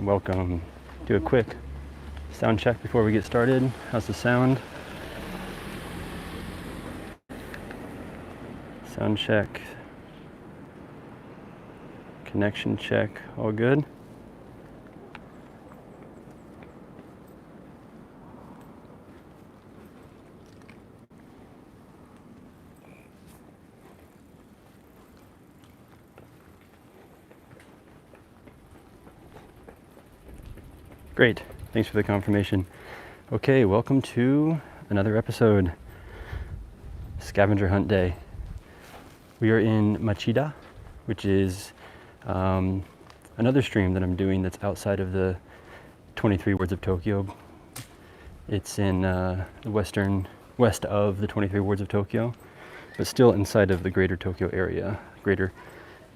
welcome. Do a quick sound check before we get started. How's the sound? Sound check. Connection check. All good? Great. Thanks for the confirmation. Okay, welcome to another episode. Scavenger hunt day. We are in Machida, which is another stream that I'm doing that's outside of the 23 wards of Tokyo. It's in the west of the 23 wards of Tokyo, but still inside of the greater Tokyo area, greater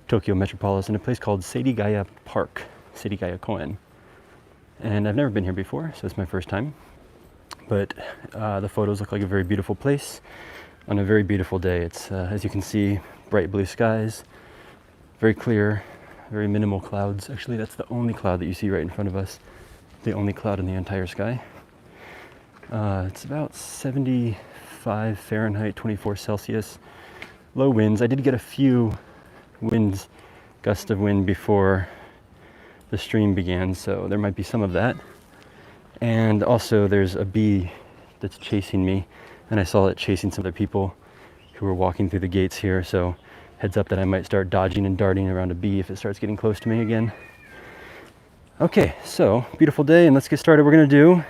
Tokyo metropolis, in a place called Serigaya Park, Serigaya Koen. And I've never been here before, so it's my first time. But the photos look like a very beautiful place on a very beautiful day. It's, as you can see, bright blue skies, very clear, very minimal clouds. Actually, that's the only cloud that you see right in front of us, the only cloud in the entire sky. It's about 75 Fahrenheit, 24 Celsius. Low winds. I did get a few gusts of wind before the stream began, so there might be some of that. And also there's a bee that's chasing me, and I saw it chasing some other people who were walking through the gates here, so heads up that I might start dodging and darting around a bee if it starts getting close to me again. Okay, so beautiful day, and let's get started. We're gonna do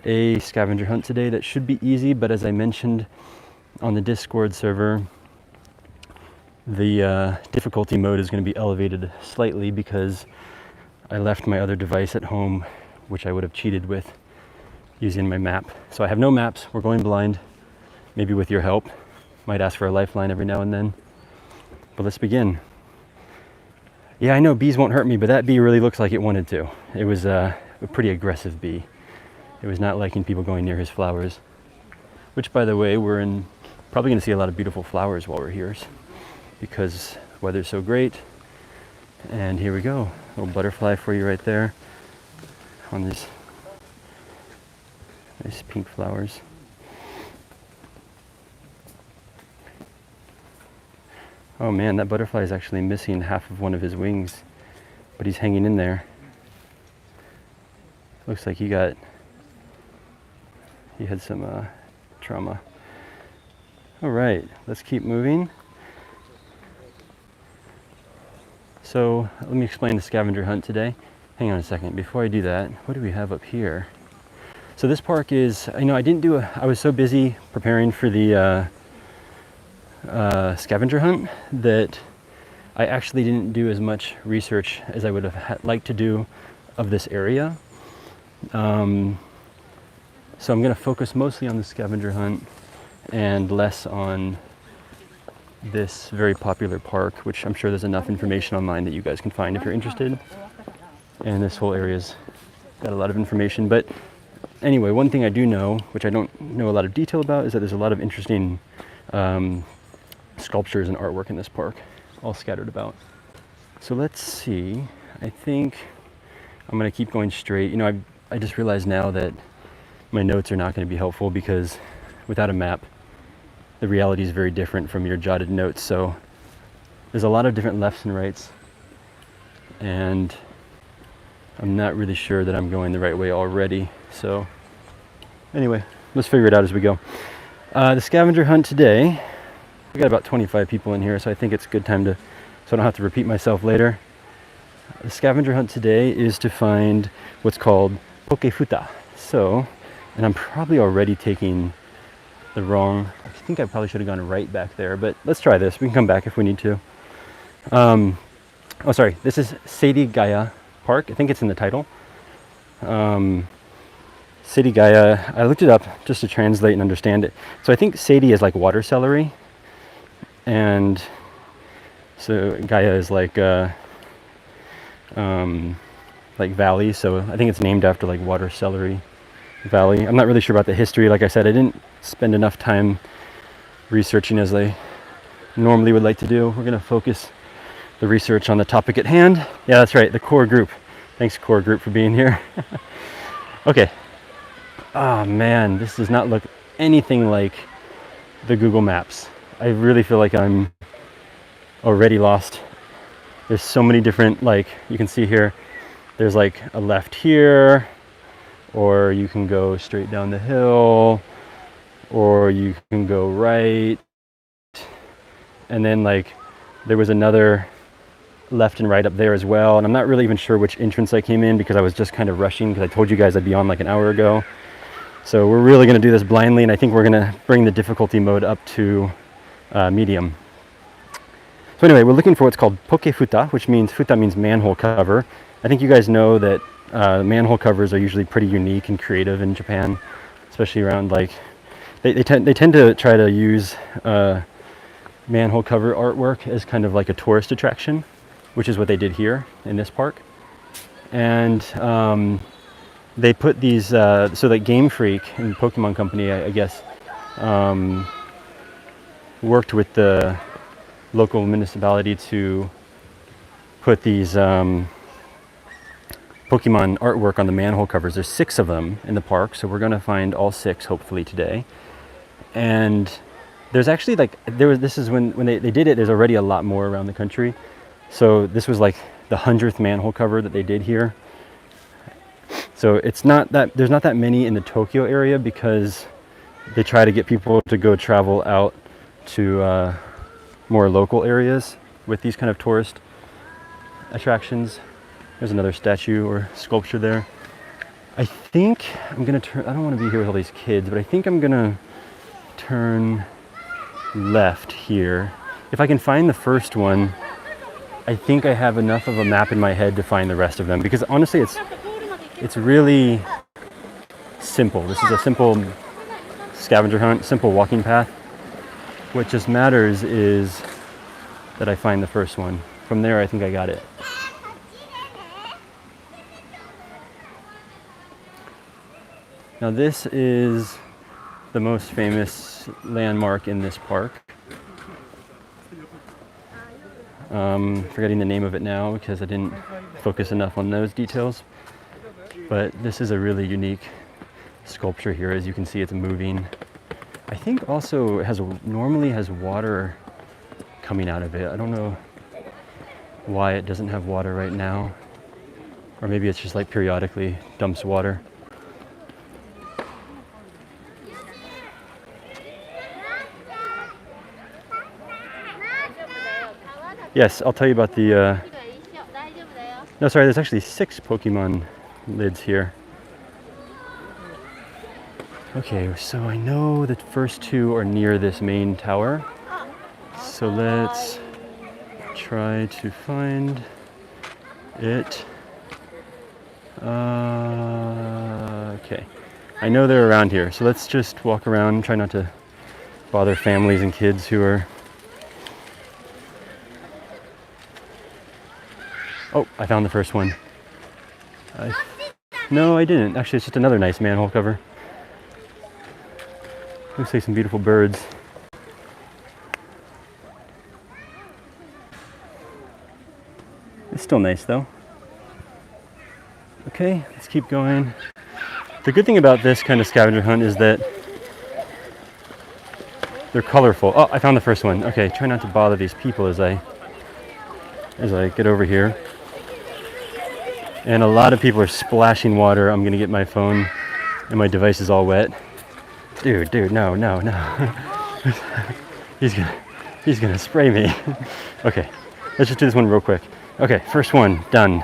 a scavenger hunt today that should be easy, but as I mentioned on the Discord server, the difficulty mode is going to be elevated slightly because I left my other device at home, which I would have cheated with using my map. So I have no maps. We're going blind, maybe with your help. Might ask for a lifeline every now and then. But let's begin. Yeah, I know bees won't hurt me, but that bee really looks like it wanted to. It was a pretty aggressive bee. It was not liking people going near his flowers. Which, by the way, we're probably going to see a lot of beautiful flowers while we're here, because the weather's so great. And here we go, a little butterfly for you right there on these nice pink flowers. Oh man, that butterfly is actually missing half of one of his wings, but he's hanging in there. Looks like he had some trauma. All right, let's keep moving. So let me explain the scavenger hunt today. Hang on a second. Before I do that, what do we have up here? So this park is, I was so busy preparing for the scavenger hunt that I actually didn't do as much research as I would have liked to do of this area. So I'm going to focus mostly on the scavenger hunt and less on this very popular park, which I'm sure there's enough information online that you guys can find if you're interested. And this whole area's got a lot of information. But anyway, one thing I do know, which I don't know a lot of detail about, is that there's a lot of interesting sculptures and artwork in this park, all scattered about. So let's see. I think I'm going to keep going straight. I just realized now that my notes are not going to be helpful because without a map, the reality is very different from your jotted notes. So there's a lot of different lefts and rights, and I'm not really sure that I'm going the right way already. So anyway, let's figure it out as we go. The scavenger hunt today, we got about 25 people in here, so I think it's a good time so I don't have to repeat myself later. The scavenger hunt today is to find what's called pokefuta. And I'm probably already taking the wrong, I think I probably should have gone right back there, but let's try this. We can come back if we need to. This is Serigaya Park. I think it's in the title. Serigaya, I looked it up just to translate and understand it. So I think Seri is like water celery, and so Gaia is like valley, so I think it's named after like water celery valley. I'm not really sure about the history. Like I said, I didn't spend enough time researching as I normally would like to do. We're going to focus the research on the topic at hand. Yeah, that's right, the core group. Thanks, core group, for being here. Okay. Oh man, this does not look anything like the Google Maps. I really feel like I'm already lost. There's so many different, like, you can see here, there's like a left here, or you can go straight down the hill, or you can go right. And then like there was another left and right up there as well. And I'm not really even sure which entrance I came in because I was just kind of rushing because I told you guys I'd be on like an hour ago. So we're really going to do this blindly, and I think we're going to bring the difficulty mode up to medium. So anyway, we're looking for what's called pokefuta, which means futa means manhole cover. I think you guys know that manhole covers are usually pretty unique and creative in Japan, especially around like they tend to try to use manhole cover artwork as kind of like a tourist attraction, which is what they did here in this park. And they put these, so that Game Freak and Pokemon Company, I guess, worked with the local municipality to put these Pokemon artwork on the manhole covers. There's 6 of them in the park, so we're gonna find all 6 hopefully today. And there's actually like, this is when they did it, there's already a lot more around the country. So this was like the 100th manhole cover that they did here. So it's not that, there's not that many in the Tokyo area because they try to get people to go travel out to more local areas with these kind of tourist attractions. There's another statue or sculpture there. I think I'm gonna turn, I don't want to be here with all these kids, but I think I'm gonna turn left here. If I can find the first one, I think I have enough of a map in my head to find the rest of them, because honestly it's really simple. This is a simple scavenger hunt, simple walking path. What just matters is that I find the first one. From there, I think I got it. Now this is the most famous landmark in this park. Forgetting the name of it now because I didn't focus enough on those details. But this is a really unique sculpture here. As you can see, it's moving. I think also it normally has water coming out of it. I don't know why it doesn't have water right now. Or maybe it's just like periodically dumps water. Yes, I'll tell you about the... No, sorry, there's actually 6 Pokemon lids here. Okay, so I know the first 2 are near this main tower. So let's try to find it. Okay, I know they're around here, so let's just walk around, try not to bother families and kids who are... Oh, I found the first one. No, I didn't. Actually, it's just another nice manhole cover. Looks like some beautiful birds. It's still nice though. Okay, let's keep going. The good thing about this kind of scavenger hunt is that they're colorful. Oh, I found the first one. Okay, try not to bother these people as I get over here. And a lot of people are splashing water. I'm gonna get my phone and my device is all wet. Dude, no. He's gonna spray me. Okay, let's just do this one real quick. Okay, first one, done.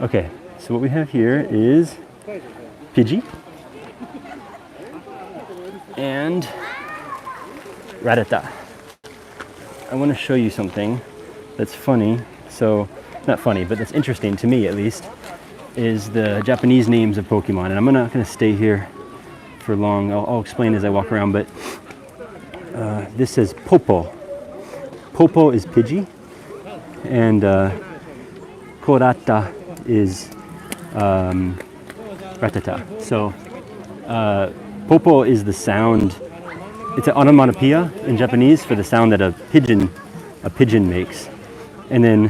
Okay, so what we have here is Pidgey and Rattata. I want to show you something that's funny. So, not funny, but that's interesting to me at least, is the Japanese names of Pokemon. And I'm not going to stay here for long. I'll explain as I walk around, but this says Popo. Popo is Pidgey, and Korata is Rattata. So Popo is the sound. It's an onomatopoeia in Japanese for the sound that a pigeon makes. And then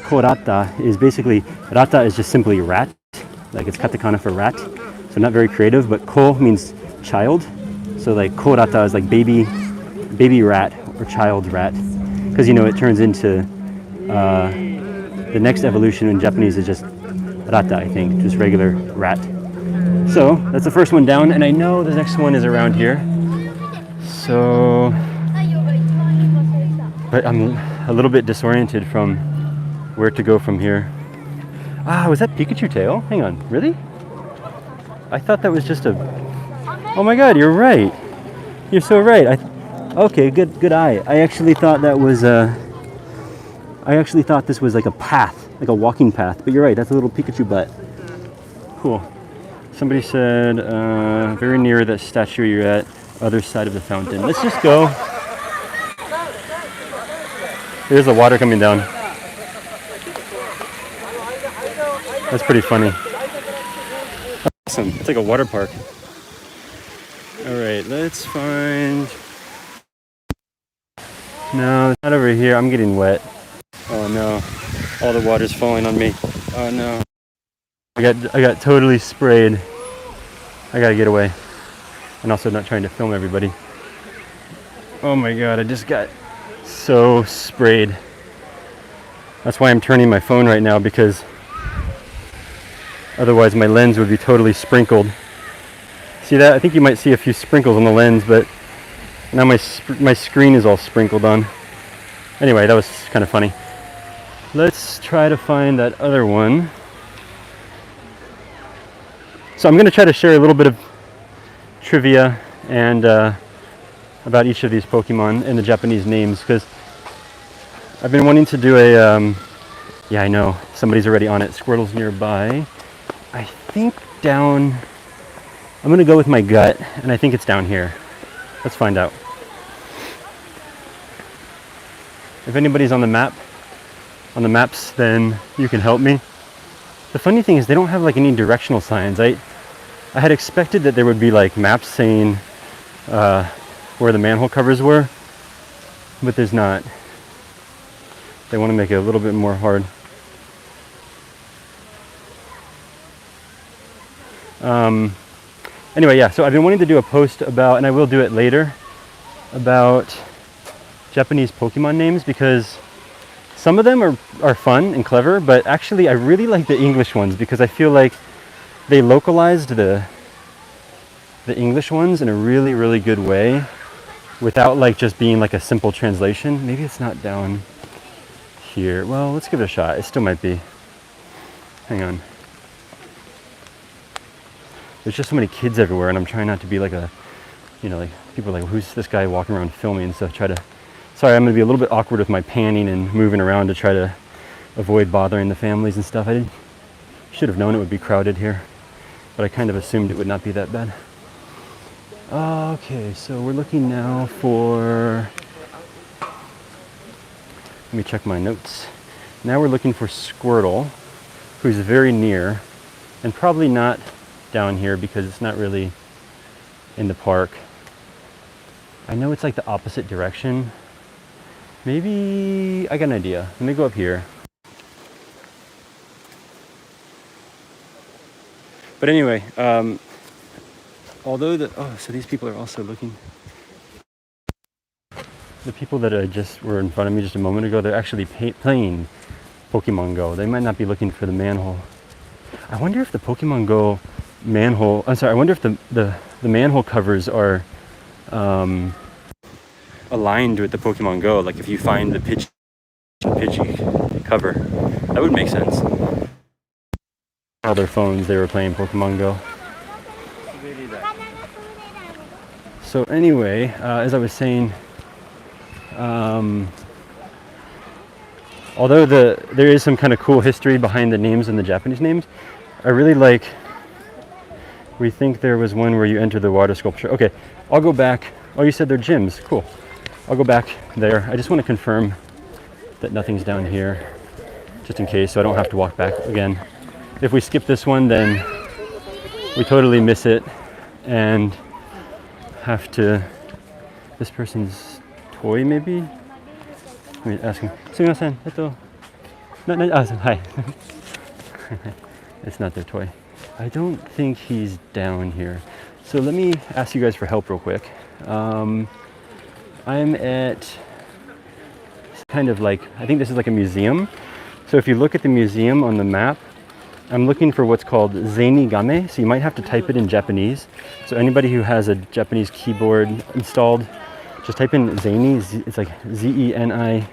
korata is basically, rata is just simply rat, like it's katakana for rat. So not very creative, but ko means child. So like korata is like baby rat or child rat. Because it turns into, the next evolution in Japanese is just rata, I think, just regular rat. So that's the first one down, and I know the next one is around here. So, but I'm a little bit disoriented from where to go from here. Ah, was that Pikachu tail? Hang on, really? I thought that was just a... Oh my god, you're right. You're so right. Okay, good eye. I actually thought that was I actually thought this was like a path, like a walking path. But you're right, that's a little Pikachu butt. Cool. Somebody said, very near that statue you're at, other side of the fountain. Let's just go. There's the water coming down. That's pretty funny. Awesome. It's like a water park. All right, let's find... No, it's not over here. I'm getting wet. Oh no. All the water's falling on me. Oh no. I got totally sprayed. I gotta get away. And also not trying to film everybody. Oh my god, I just got so sprayed. That's why I'm turning my phone right now, because otherwise my lens would be totally sprinkled. See that? I think you might see a few sprinkles on the lens, but now my screen is all sprinkled on. Anyway, that was kind of funny. Let's try to find that other one. So I'm going to try to share a little bit of trivia and about each of these Pokemon and the Japanese names, because I've been wanting to do a, yeah, I know, somebody's already on it. Squirtle's nearby. I think down, I'm going to go with my gut, and I think it's down here. Let's find out. If anybody's on the maps, then you can help me. The funny thing is they don't have like any directional signs. I had expected that there would be like maps saying where the manhole covers were, but there's not. They want to make it a little bit more hard. Anyway, yeah, so I've been wanting to do a post about, and I will do it later, about Japanese Pokemon names, because some of them are fun and clever, but actually I really like the English ones, because I feel like they localized the English ones in a really, really good way without like just being like a simple translation. Maybe it's not down here. Well, let's give it a shot. It still might be. Hang on. There's just so many kids everywhere, and I'm trying not to be like a, like people are like, who's this guy walking around filming and stuff. Sorry, I'm going to be a little bit awkward with my panning and moving around to try to avoid bothering the families and stuff. I should have known it would be crowded here, but I kind of assumed it would not be that bad. Okay, so we're looking now for... Let me check my notes. Now we're looking for Squirtle, who's very near, and probably not down here because it's not really in the park. I know it's like the opposite direction. Maybe I got an idea. Let me go up here. But anyway, although so these people are also looking. The people that just were in front of me just a moment ago, they're actually playing Pokemon Go. They might not be looking for the manhole. I wonder if the Pokemon Go manhole, I'm sorry, I wonder if the manhole covers are aligned with the Pokemon Go. Like if you find the Pidgey cover, that would make sense. All their phones, they were playing Pokemon Go. So anyway, as I was saying, although there is some kind of cool history behind the names and the Japanese names, I really like, we think there was one where you enter the water sculpture. Okay, I'll go back. Oh, you said they're gyms. Cool. I'll go back there. I just want to confirm that nothing's down here, just in case, so I don't have to walk back again. If we skip this one, then we totally miss it and have to... This person's toy, maybe? Let me ask him. すみません。No, no, oh, hi. It's not their toy. I don't think he's down here. So let me ask you guys for help real quick. I'm at kind of like, I think this is like a museum. So if you look at the museum on the map, I'm looking for what's called Zenigame. So you might have to type it in Japanese. So anybody who has a Japanese keyboard installed, just type in Zeni. It's like Zenigaane,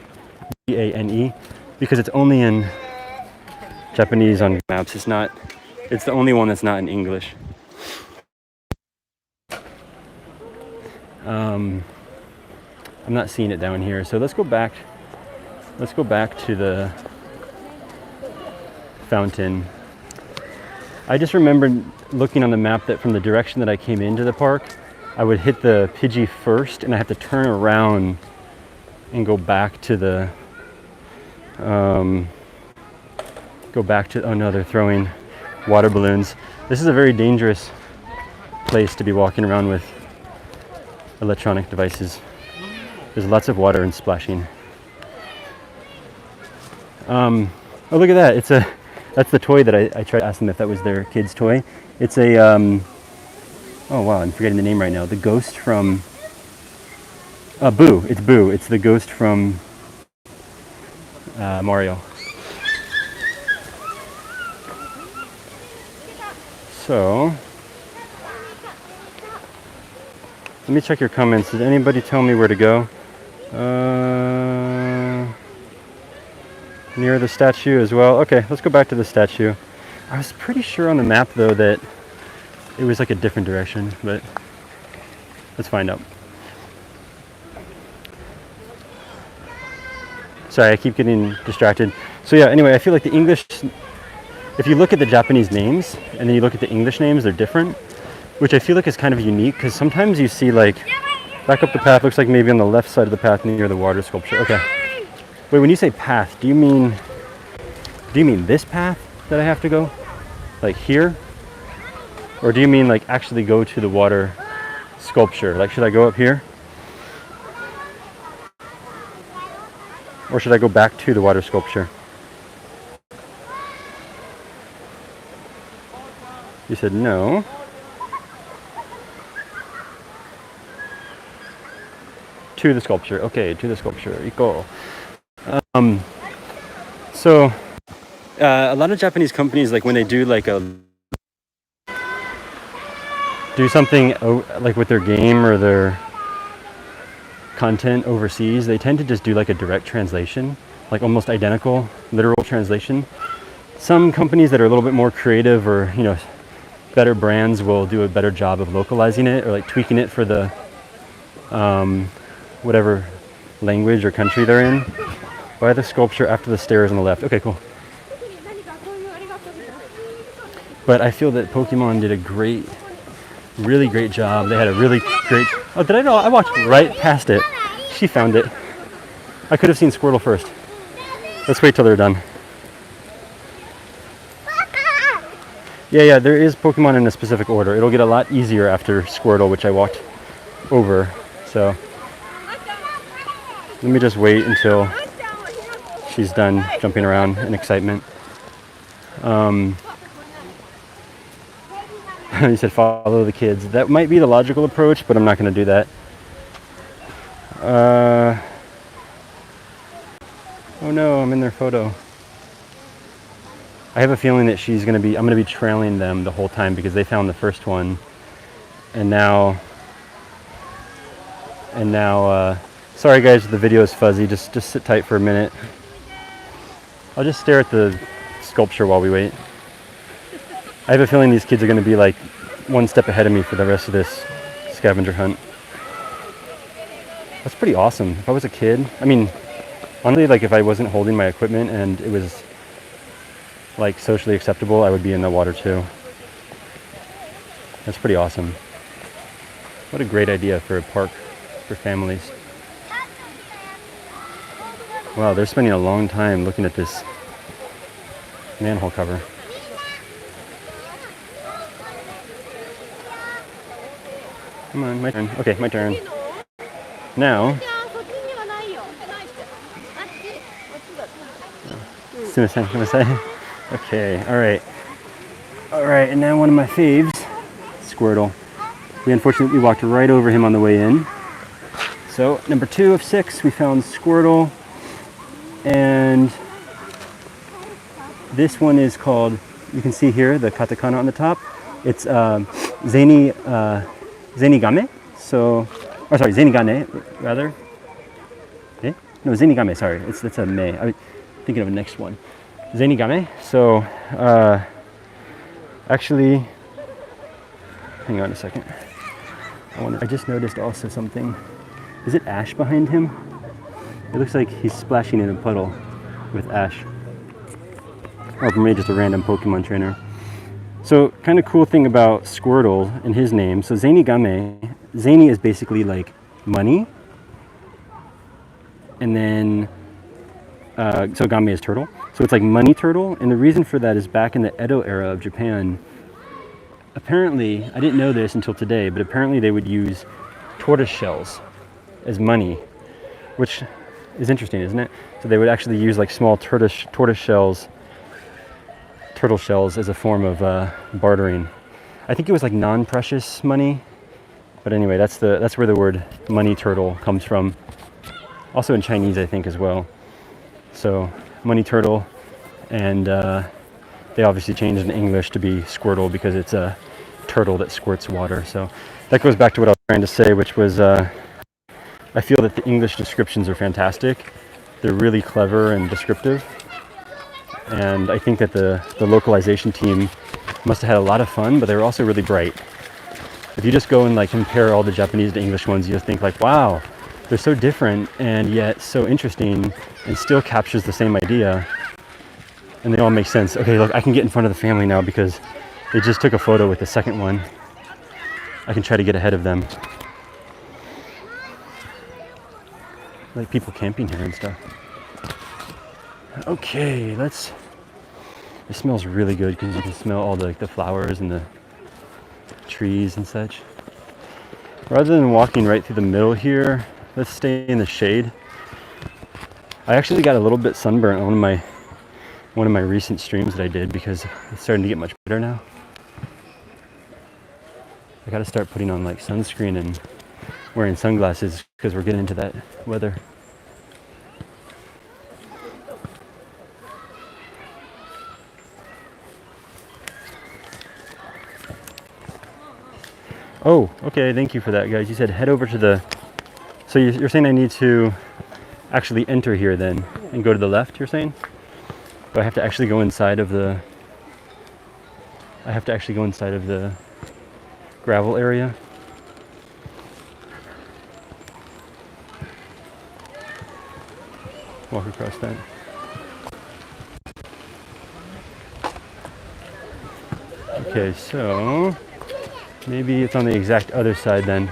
because it's only in Japanese on maps. It's the only one that's not in English. I'm not seeing it down here. So let's go back to the fountain. I just remembered looking on the map that from the direction that I came into the park, I would hit the Pidgey first and I have to turn around and go back to the, oh no, they're throwing water balloons. This is a very dangerous place to be walking around with electronic devices. There's lots of water and splashing. Oh, look at that. That's the toy that I tried to ask them if that was their kid's toy. It's a, oh wow, I'm forgetting the name right now. The ghost from, Boo. It's Boo. It's the ghost from Mario. So, let me check your comments. Did anybody tell me where to go? Near the statue as well. Okay, let's go back to the statue. I was pretty sure on the map though that it was like a different direction, but let's find out. Sorry, I keep getting distracted. So yeah, anyway, I feel like the English, if you look at the Japanese names and then you look at the English names, they're different, which I feel like is kind of unique because sometimes you see like, back up the path, looks like maybe on the left side of the path near the water sculpture. Okay. Wait, when you say path, do you mean this path that I have to go? Like here? Or do you mean like actually go to the water sculpture? Like should I go up here? Or should I go back to the water sculpture? You said no. To the sculpture. Okay, to the sculpture. Iko. So a lot of Japanese companies, like when they do like do something like with their game or their content overseas, they tend to just do like a direct translation, like almost identical literal translation. Some companies that are a little bit more creative or, you know, better brands will do a better job of localizing it or like tweaking it for the whatever language or country they're in. By the sculpture after the stairs on the left. Okay, cool. But I feel that Pokemon did a really great job. They had a really great, oh, did I know? I walked right past it. She found it. I could have seen Squirtle first. Let's wait till they're done. Yeah, there is Pokemon in a specific order. It'll get a lot easier after Squirtle, which I walked over. So let me just wait until she's done jumping around in excitement. You said follow the kids. That might be the logical approach, but I'm not going to do that. Oh no, I'm in their photo. I have a feeling that I'm going to be trailing them the whole time because they found the first one. And now, sorry guys, the video is fuzzy. Just sit tight for a minute. I'll just stare at the sculpture while we wait. I have a feeling these kids are going to be like one step ahead of me for the rest of this scavenger hunt. That's pretty awesome. If I was a kid, I mean, honestly, like if I wasn't holding my equipment and it was like socially acceptable, I would be in the water too. That's pretty awesome. What a great idea for a park for families. Wow, they're spending a long time looking at this manhole cover. Come on, my turn. Okay, my turn. Now, Sumimasen, sumimasen. Okay, alright. Alright, and now one of my faves, Squirtle. We unfortunately walked right over him on the way in. So, number 2 of 6, we found Squirtle. And this one is called, you can see here, the katakana on the top. It's Zenigame. So, or sorry, Zenigane, rather. Eh? No, Zenigame, sorry. That's a me. I'm thinking of the next one. Zenigame. So, actually, hang on a second. I just noticed also something. Is it ash behind him? It looks like he's splashing in a puddle with ash. Or maybe just a random Pokemon trainer. So, kind of cool thing about Squirtle and his name. So, Zenigame, Zeni is basically like money. And then, so Game is turtle. So, it's like money turtle. And the reason for that is back in the Edo era of Japan, apparently, I didn't know this until today, but apparently they would use tortoise shells as money, which is interesting, isn't it? So they would actually use like small turtle shells as a form of bartering. I think it was like non-precious money, but anyway, that's where the word money turtle comes from. Also in Chinese, I think, as well. So money turtle, and they obviously changed in English to be Squirtle because it's a turtle that squirts water. So that goes back to what I was trying to say, which was I feel that the English descriptions are fantastic. They're really clever and descriptive. And I think that the localization team must have had a lot of fun, but they were also really bright. If you just go and like compare all the Japanese to English ones, you just think like, wow, they're so different and yet so interesting and still captures the same idea. And they all make sense. Okay, look, I can get in front of the family now because they just took a photo with the second one. I can try to get ahead of them. Like people camping here and stuff. Okay, it smells really good because you can smell all the flowers and the trees and such. Rather than walking right through the middle here, let's stay in the shade. I actually got a little bit sunburnt on one of my recent streams that I did because it's starting to get much better now. I gotta start putting on like sunscreen and wearing sunglasses because we're getting into that weather. Oh, okay, thank you for that, guys. You said head over to the... So you're saying I need to actually enter here then and go to the left, you're saying? Do I have to actually go inside of the... gravel area? Walk across that. Okay, so maybe it's on the exact other side then.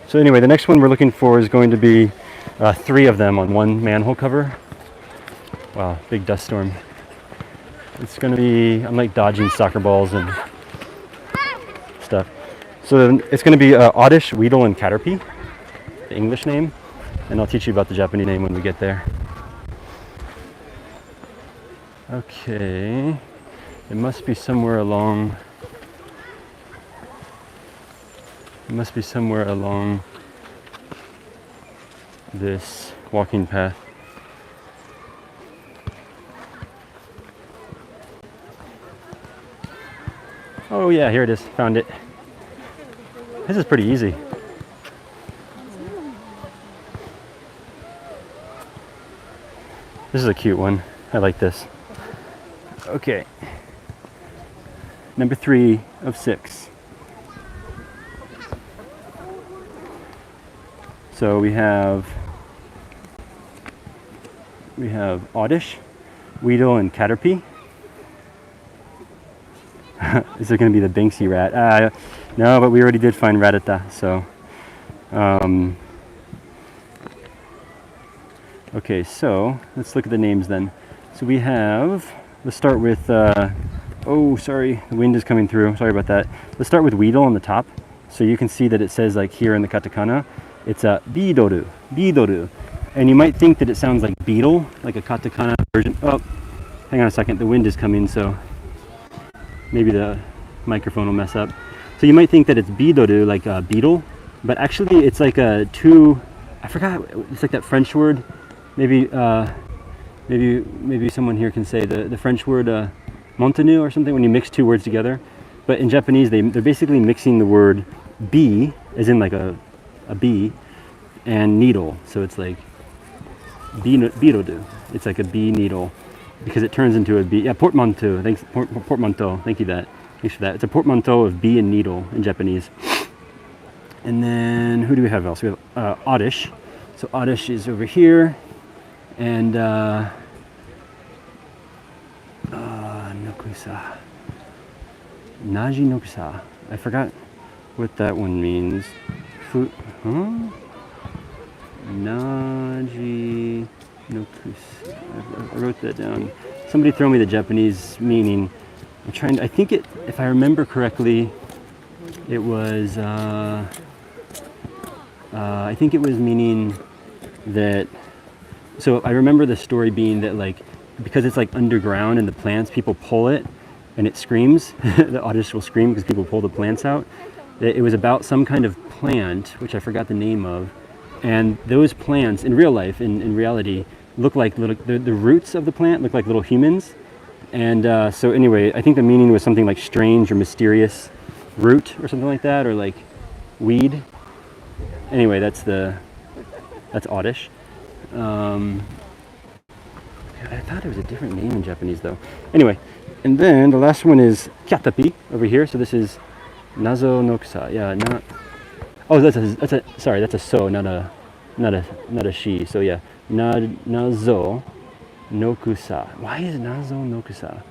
So anyway, the next one we're looking for is going to be 3 of them on one manhole cover. Wow, big dust storm. It's going to be, I'm like dodging soccer balls and stuff. So it's going to be Oddish, Weedle, and Caterpie, the English name. And I'll teach you about the Japanese name when we get there. Okay, it must be somewhere along this walking path. Oh yeah, here it is, found it. This is pretty easy. This is a cute one. I like this. Okay. Number 3 of 6. So we have Oddish, Weedle, and Caterpie. Is it going to be the Banksy rat? No, but we already did find Rattata, so... Okay, so let's look at the names then. So we have, let's start with, oh, sorry, the wind is coming through. Sorry about that. Let's start with Weedle on the top. So you can see that it says like here in the katakana, it's a Bidoru, Bidoru. And you might think that it sounds like beetle, like a katakana version. Oh, hang on a second, the wind is coming, so maybe the microphone will mess up. So you might think that it's bidoru, like a beetle, but actually it's like a I forgot, it's like that French word. Maybe someone here can say the French word montenu or something, when you mix two words together. But in Japanese, they're basically mixing the word bee, as in like a bee, and needle. So it's like birodu. It's like a bee needle, because it turns into a bee. Yeah, portmanteau. Thanks, portmanteau. Thank you Thanks for that. It's a portmanteau of bee and needle in Japanese. And then who do we have else? We have oddish. So oddish is over here, and nokusa. Naji nokusa. I forgot what that one means. Naji nokusa. I wrote that down. Somebody throw me the Japanese meaning. I think if I remember correctly, it was, I think it was meaning that, so I remember the story being that, like, because it's like underground and the plants, people pull it and it screams. The oddish will scream because people pull the plants out. It was about some kind of plant, which I forgot the name of, and those plants in real life, in reality, look like little, the roots of the plant look like little humans. And so anyway, I think the meaning was something like strange or mysterious root or something like that, or like weed. Anyway, that's oddish. I thought it was a different name in Japanese though. Anyway, and then the last one is kyatapi over here. So this is nazo no kusa. Yeah, not. Oh, that's a sorry, that's a so, not a she. So yeah, nazo no kusa. Why is nazo no kusa?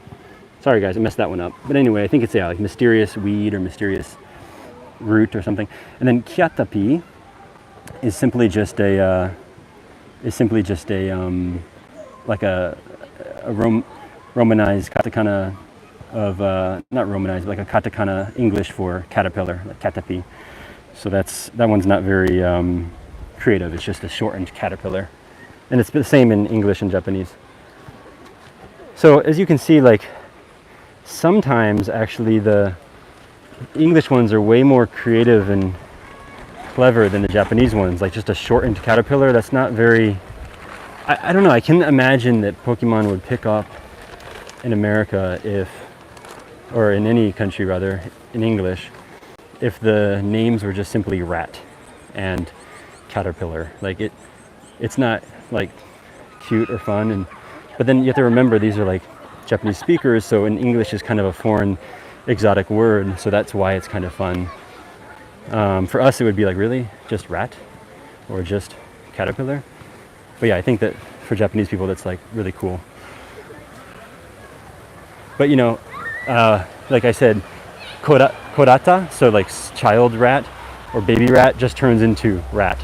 Sorry guys, I messed that one up. But anyway, I think it's like mysterious weed or mysterious root or something. And then kyatapi is simply just a like a Romanized katakana of not Romanized, but like a katakana English for caterpillar, like kyatapi. So that one's not very creative. It's just a shortened caterpillar, and it's the same in English and Japanese. So as you can see, like sometimes actually the English ones are way more creative and clever than the Japanese ones. Like just a shortened caterpillar, that's not very, I don't know, I can imagine that Pokemon would pick up in America or in any country rather, in English, if the names were just simply rat and caterpillar. Like it's not like cute or fun, but then you have to remember these are like Japanese speakers, so in English is kind of a foreign exotic word, so that's why it's kind of fun. For us it would be like, really? Just rat? Or just caterpillar? But yeah, I think that for Japanese people that's like really cool. But you know, like I said, korata, so like child rat or baby rat, just turns into rat.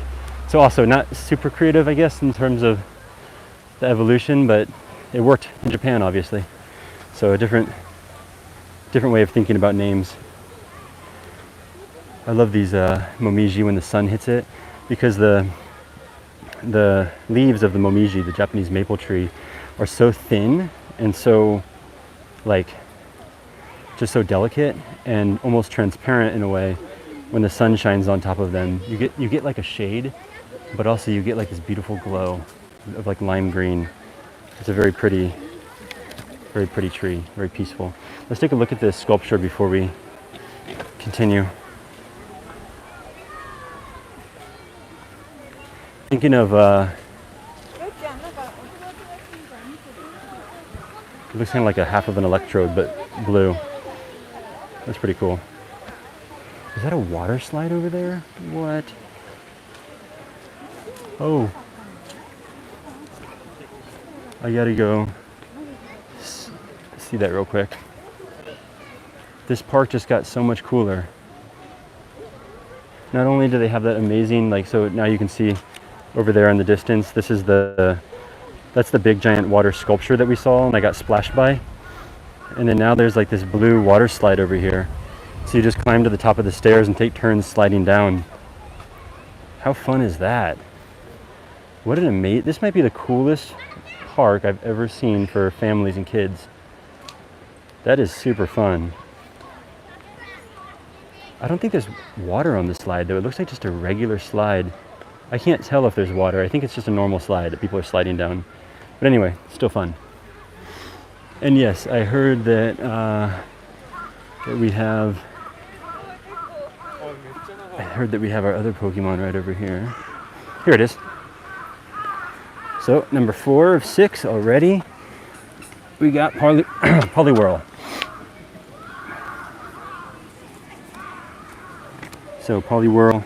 So also not super creative, I guess, in terms of the evolution, but it worked in Japan, obviously. So a different way of thinking about names. I love these momiji when the sun hits it, because the leaves of the momiji, the Japanese maple tree, are so thin and so like just so delicate and almost transparent in a way. When the sun shines on top of them, you get like a shade, but also you get like this beautiful glow of like lime green. It's a very pretty tree, very peaceful. Let's take a look at this sculpture before we continue. Thinking of, it looks kind of like a half of an electrode, but blue. That's pretty cool. Is that a water slide over there? What? Oh. I gotta go see that real quick. This park just got so much cooler. Not only do they have that amazing, like, so now you can see over there in the distance, this is that's the big giant water sculpture that we saw and I got splashed by. And then now there's like this blue water slide over here. So you just climb to the top of the stairs and take turns sliding down. How fun is that? What an amazing, this might be the coolest park I've ever seen for families and kids. That is super fun. I don't think there's water on the slide though. It looks like just a regular slide. I can't tell if there's water. I think it's just a normal slide that people are sliding down. But anyway, still fun. And yes, I heard that, that we have our other Pokemon right over here. Here it is. So number 4 of 6 already. We got Poliwhirl. So Poliwhirl.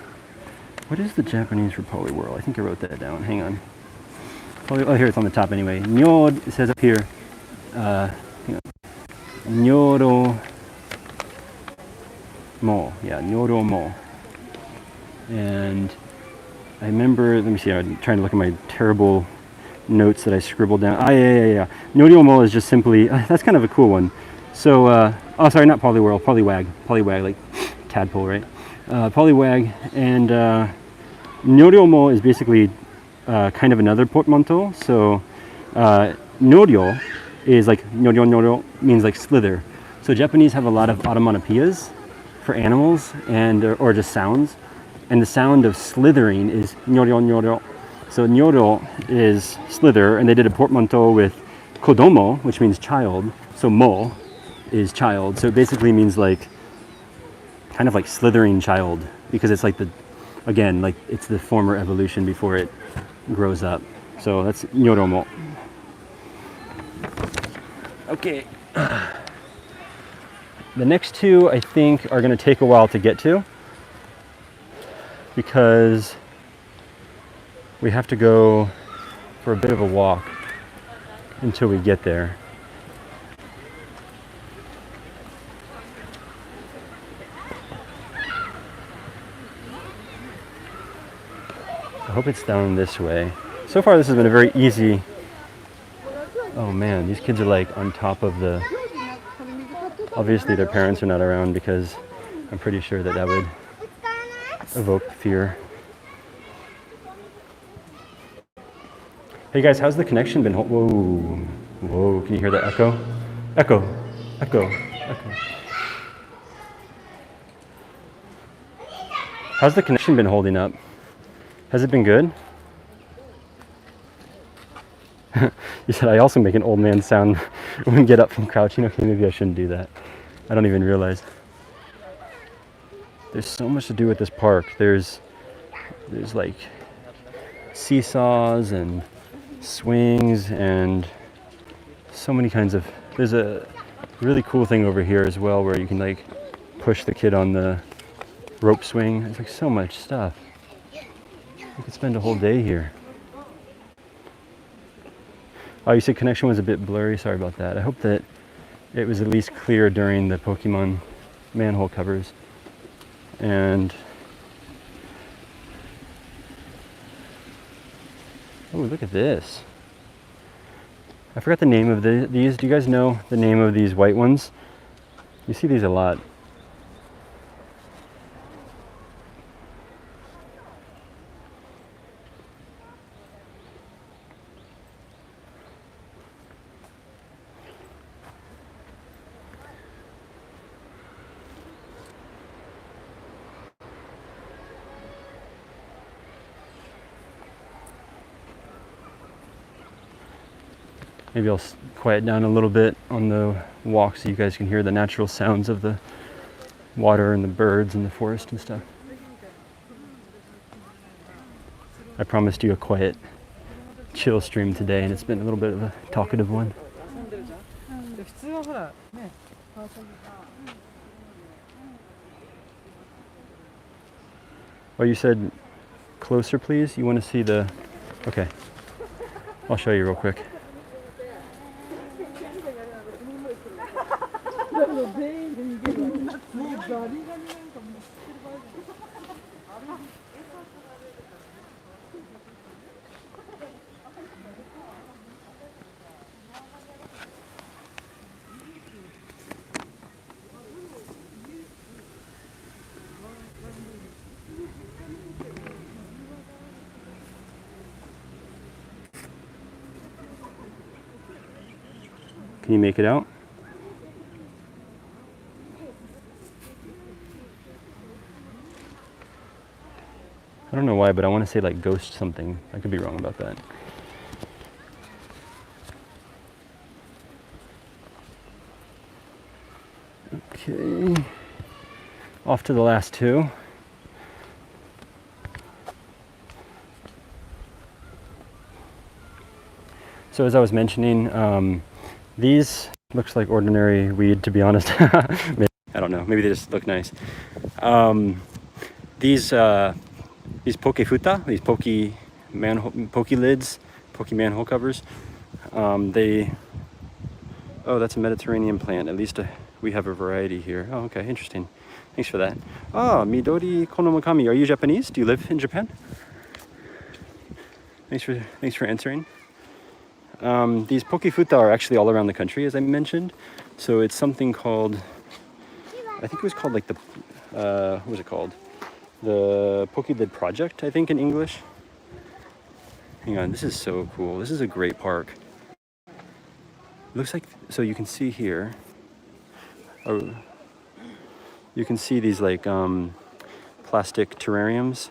What is the Japanese for Poliwhirl? I think I wrote that down. Hang on. Oh, here it's on the top anyway. Nyod, it says up here. Nyoro Mo. Yeah, Nyoro Mo. And I remember, let me see, I'm trying to look at my terrible notes that I scribbled down. Yeah. Nyoro Mo is just simply, that's kind of a cool one. So, oh, sorry, not Poliwhirl, Poliwag, like tadpole, right? Poliwag, and Nyoryo Mo is basically kind of another portmanteau. So, Nyoryo is like, Nyoryo means like slither. So Japanese have a lot of onomatopoeias for animals and or just sounds. And the sound of slithering is Nyoryo. So Nyoryo is slither, and they did a portmanteau with Kodomo, which means child. So Mo is child. So it basically means like, kind of like slithering child, because it's like again, like it's the former evolution before it grows up. So that's Nyoromo. Okay. The next two I think are going to take a while to get to, because we have to go for a bit of a walk until we get there. I hope it's down this way. So far this has been a very easy... Oh man, these kids are like on top of the... Obviously their parents are not around, because I'm pretty sure that would evoke fear. Hey guys, how's the connection been? Whoa, can you hear the echo? Echo. How's the connection been holding up? Has it been good? You said I also make an old man sound when we get up from crouching. Okay, maybe I shouldn't do that. I don't even realize. There's so much to do with this park. There's like seesaws and swings and so many kinds of... There's a really cool thing over here as well where you can like push the kid on the rope swing. There's like so much stuff. We could spend a whole day here. Oh, you said connection was a bit blurry. Sorry about that. I hope that it was at least clear during the Pokemon manhole covers. And oh, look at this. I forgot the name of these. Do you guys know the name of these white ones? You see these a lot. Maybe I'll quiet down a little bit on the walk so you guys can hear the natural sounds of the water and the birds and the forest and stuff. I promised you a quiet, chill stream today, and it's been a little bit of a talkative one. Oh, you said closer, please? You want to see the... Okay. I'll show you real quick. Can you make it out? I don't know why, but I want to say like ghost something. I could be wrong about that. Okay. Off to the last two. So as I was mentioning, these looks like ordinary weed, to be honest. Maybe, I don't know. Maybe they just look nice. These pokefuta, these poke lids, poke manhole covers, they. Oh, that's a Mediterranean plant. At least we have a variety here. Oh, okay, interesting. Thanks for that. Ah, Midori Konomakami. Are you Japanese? Do you live in Japan? Thanks for answering. These pokefuta are actually all around the country, as I mentioned. So it's something called, I think it was called like the, what was it called? The Poke Lid Project, I think in English. Hang on, this is so cool. This is a great park. It looks like, so you can see here, oh, you can see these like plastic terrariums.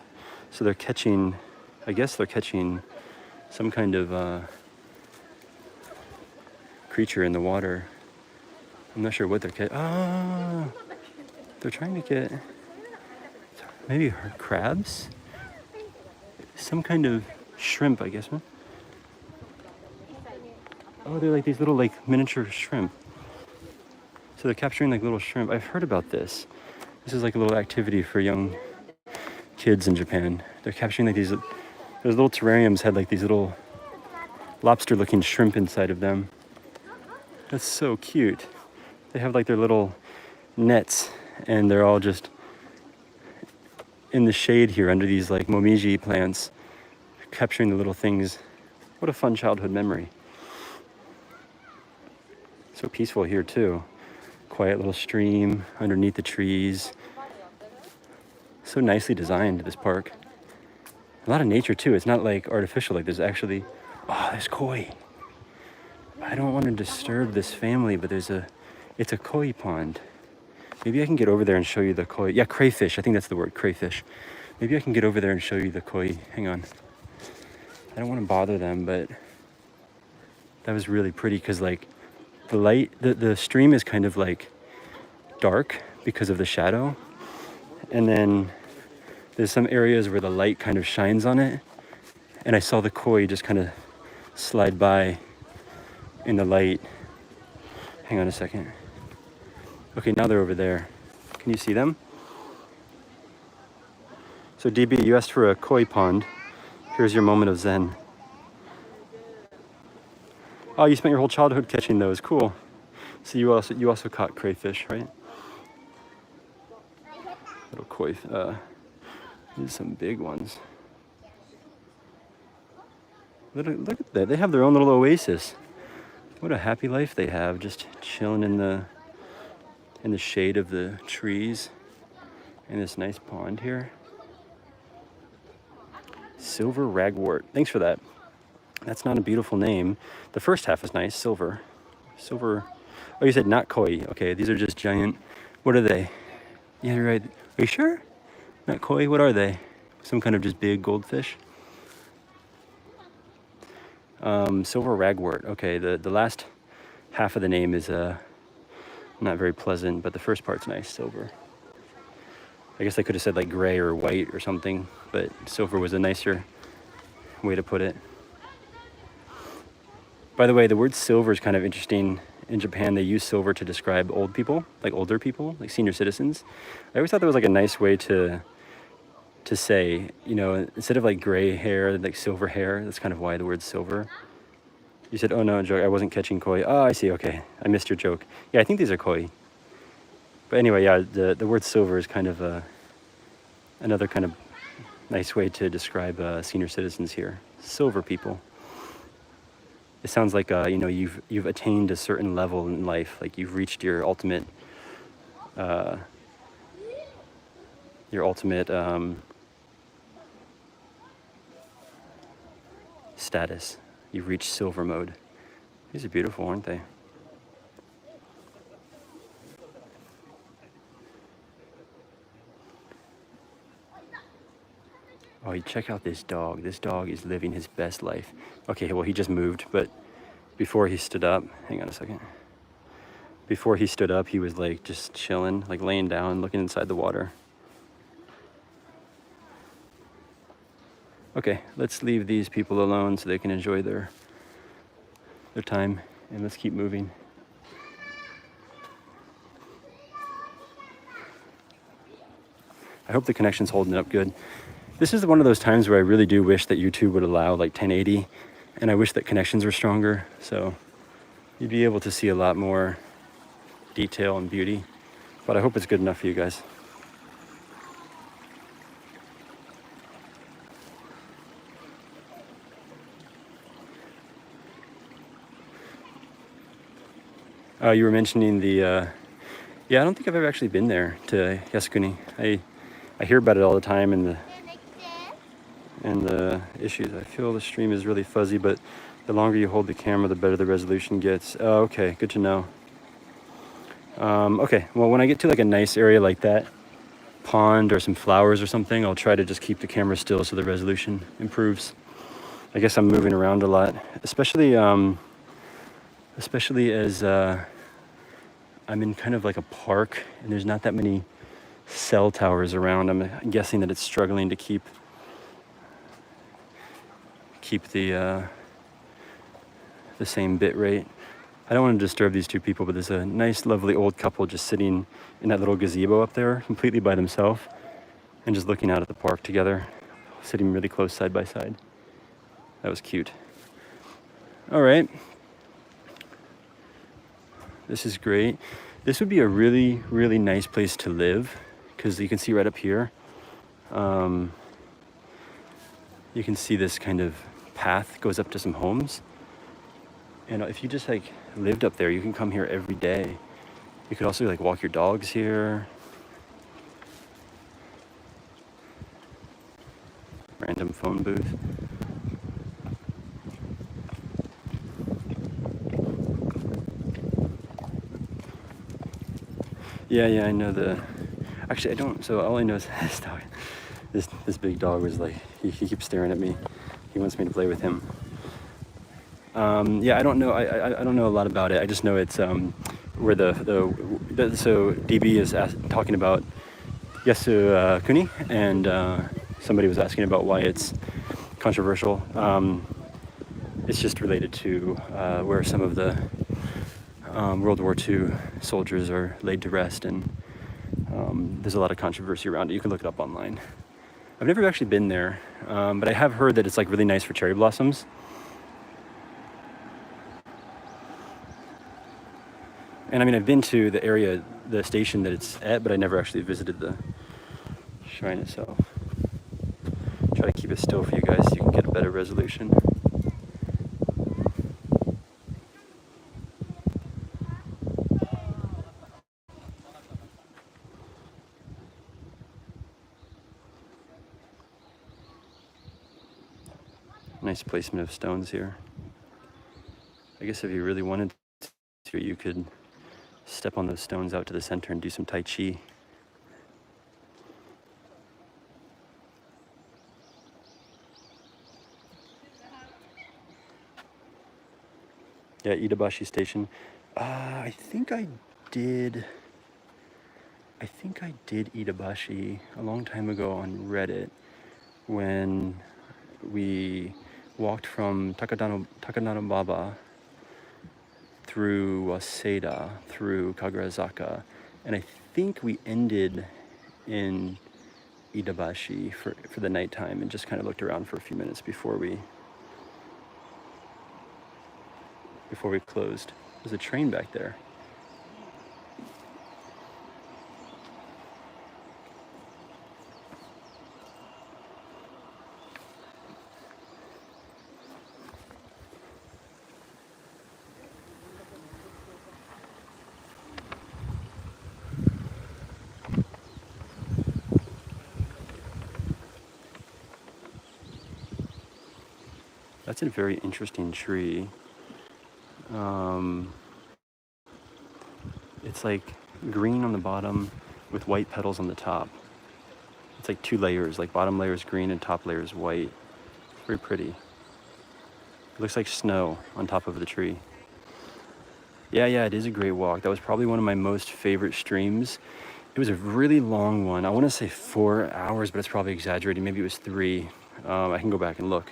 So they're catching, I guess they're catching some kind of creature in the water. I'm not sure what they're catching. Ah, they're trying to get maybe crabs? Some kind of shrimp, I guess, huh? Oh, they're like these little like miniature shrimp. So they're capturing like little shrimp. I've heard about this. This is like a little activity for young kids in Japan. They're capturing like those little terrariums had like these little lobster-looking shrimp inside of them. That's so cute. They have like their little nets and they're all just in the shade here under these like momiji plants, capturing the little things. What a fun childhood memory. So peaceful here too. Quiet little stream underneath the trees. So nicely designed, this park. A lot of nature too. It's not like artificial, like there's actually, oh, there's koi. I don't want to disturb this family, but it's a koi pond. Maybe I can get over there and show you the koi. Yeah, crayfish. I think that's the word, crayfish. Maybe I can get over there and show you the koi. Hang on. I don't want to bother them, but that was really pretty because like the light, the stream is kind of like dark because of the shadow. And then there's some areas where the light kind of shines on it. And I saw the koi just kind of slide by in the light. Hang on a second. Okay, now they're over there. Can you see them? So DB, you asked for a koi pond. Here's your moment of zen. Oh, you spent your whole childhood catching those. Cool. So you also caught crayfish, right? Little koi. These are some big ones. Look at that. They have their own little oasis. What a happy life they have, just chilling in the shade of the trees in this nice pond here. Silver ragwort. Thanks for that. That's not a beautiful name. The first half is nice. Silver. Oh, you said not koi. Okay, these are just giant. What are they? Yeah, you're right. Are you sure? Not koi? What are they? Some kind of just big goldfish? Silver ragwort. Okay, the last half of the name is not very pleasant, but the first part's nice. Silver. I guess I could have said like gray or white or something, but silver was a nicer way to put it. By the way, the word silver is kind of interesting. In Japan, they use silver to describe old people, like older people, like senior citizens. I always thought that was like a nice way to say, you know, instead of like gray hair, like silver hair. That's kind of why the word silver. You said, oh no, joke, I wasn't catching koi. Oh, I see, okay. I missed your joke. Yeah, I think these are koi. But anyway, yeah, the word silver is kind of another kind of nice way to describe senior citizens here. Silver people. It sounds like you know, you've attained a certain level in life, like you've reached your ultimate status. You've reached silver mode. These are beautiful, aren't they? Oh, check out this dog. This dog is living his best life. Okay, well, he just moved, but before he stood up, hang on a second. Before he stood up, he was like just chilling, like laying down, looking inside the water. Okay, let's leave these people alone so they can enjoy their time, and let's keep moving. I hope the connection's holding up good. This is one of those times where I really do wish that YouTube would allow like 1080, and I wish that connections were stronger, so you'd be able to see a lot more detail and beauty, but I hope it's good enough for you guys. You were mentioning the, yeah, I don't think I've ever actually been there to Yasukuni. I hear about it all the time and the issues. I feel the stream is really fuzzy, but the longer you hold the camera, the better the resolution gets. Oh, okay, good to know. Okay, well, when I get to like a nice area like that, pond or some flowers or something, I'll try to just keep the camera still so the resolution improves. I guess I'm moving around a lot, especially as I'm in kind of like a park and there's not that many cell towers around. I'm guessing that it's struggling to keep the same bit rate. I don't want to disturb these two people, but there's a nice, lovely old couple just sitting in that little gazebo up there, completely by themselves, and just looking out at the park together, sitting really close side by side. That was cute. All right. This is great. This would be a really, really nice place to live because you can see right up here. You can see this kind of path goes up to some homes. And if you just like lived up there, you can come here every day. You could also like walk your dogs here. Random phone booth. Yeah, I know actually I don't, so all I know is this dog, this big dog was like, he keeps staring at me. He wants me to play with him. Yeah, I don't know. I don't know a lot about it. I just know it's where so DB is talking about Yasukuni, and somebody was asking about why it's controversial. It's just related to where some of the World War II soldiers are laid to rest, and there's a lot of controversy around it. You can look it up online. I've never actually been there, but I have heard that it's like really nice for cherry blossoms. And I mean, I've been to the area, the station that it's at, but I never actually visited the shrine itself. Try to keep it still for you guys so you can get a better resolution. Nice placement of stones here. I guess if you really wanted to, you could step on those stones out to the center and do some Tai Chi. Yeah, Itabashi Station. I think I did Itabashi a long time ago on Reddit when we walked from Takanababa through Waseda, through Kagarazaka, and I think we ended in Itabashi for the nighttime and just kind of looked around for a few minutes before we closed. There's a train back there. That's a very interesting tree. It's like green on the bottom with white petals on the top. It's like 2 layers, like bottom layer is green and top layer is white. Very pretty. It looks like snow on top of the tree. Yeah, it is a great walk. That was probably one of my most favorite streams. It was a really long one. I want to say 4 hours, but it's probably exaggerating. Maybe it was 3. I can go back and look.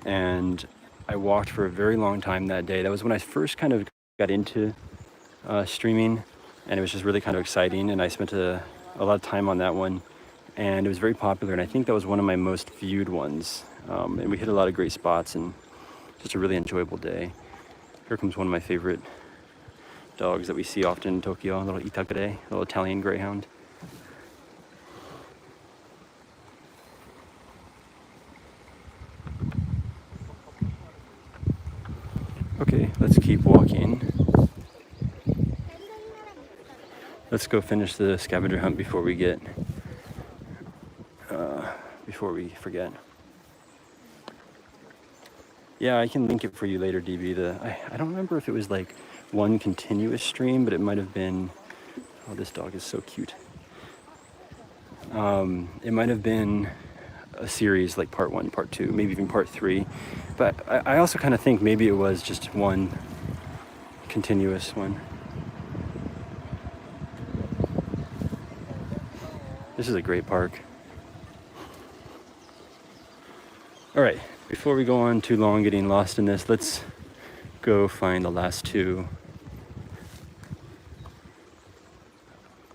And I walked for a very long time that day. That was when I first kind of got into streaming, and it was just really kind of exciting. And I spent a lot of time on that one, and it was very popular. And I think that was one of my most viewed ones. And we hit a lot of great spots, and just a really enjoyable day. Here comes one of my favorite dogs that we see often in Tokyo, a little Itakare, a little Italian greyhound. Okay, let's keep walking. Let's go finish the scavenger hunt before we forget. Yeah, I can link it for you later, DB. I don't remember if it was like one continuous stream, but it might have been. Oh, this dog is so cute. It might have been a series like part 1, part 2, maybe even part 3. But I also kind of think maybe it was just one continuous one. This is a great park. All right, before we go on too long getting lost in this, let's go find the last 2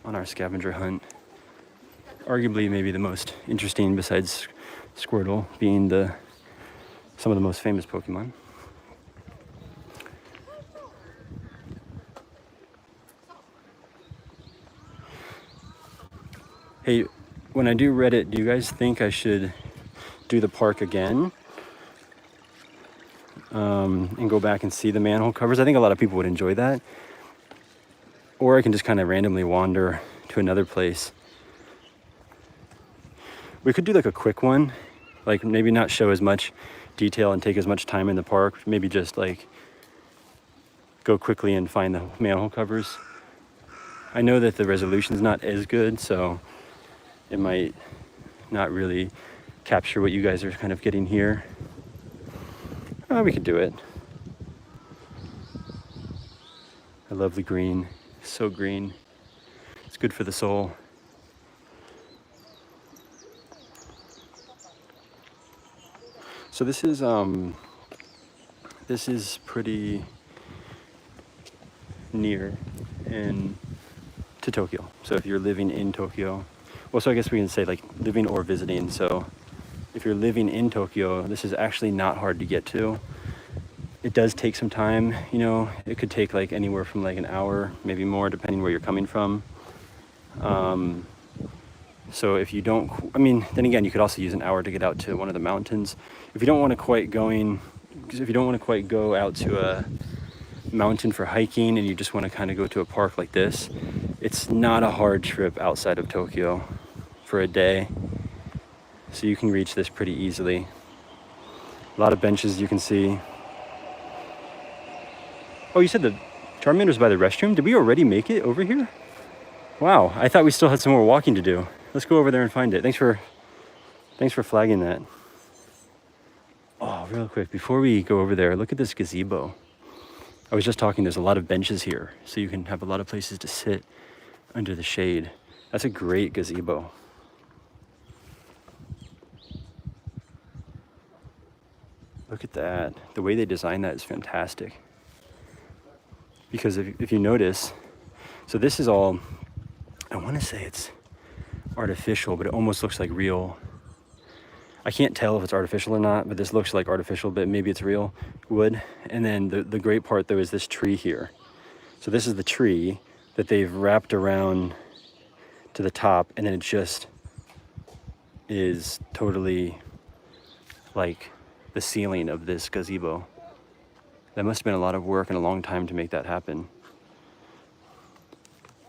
on our scavenger hunt. Arguably maybe the most interesting besides Squirtle being some of the most famous Pokemon. Hey, when I do Reddit, do you guys think I should do the park again? And go back and see the manhole covers? I think a lot of people would enjoy that. Or I can just kind of randomly wander to another place. We could do like a quick one, like maybe not show as much detail and take as much time in the park. Maybe just like go quickly and find the manhole covers. I know that the resolution's not as good, so it might not really capture what you guys are kind of getting here. We could do it. I love the green, so green. It's good for the soul. So this is pretty near to Tokyo. So if you're living in Tokyo, well, so I guess we can say like living or visiting. So if you're living in Tokyo, this is actually not hard to get to. It does take some time, you know, it could take like anywhere from like an hour, maybe more, depending where you're coming from. So if you don't, then again, you could also use an hour to get out to one of the mountains. If you don't want to quite go out to a mountain for hiking and you just want to kind of go to a park like this, it's not a hard trip outside of Tokyo for a day. So you can reach this pretty easily. A lot of benches you can see. Oh, you said the Charmander was by the restroom? Did we already make it over here? Wow, I thought we still had some more walking to do. Let's go over there and find it. Thanks for flagging that. Oh, real quick, before we go over there, look at this gazebo. I was just talking, there's a lot of benches here, so you can have a lot of places to sit under the shade. That's a great gazebo. Look at that. The way they designed that is fantastic. Because if you notice, so this is all, I want to say it's artificial, but it almost looks like real. I can't tell if it's artificial or not, but this looks like artificial, but maybe it's real wood. And then the great part though is this tree here. So this is the tree that they've wrapped around to the top, and then it just is totally like the ceiling of this gazebo. That must have been a lot of work and a long time to make that happen.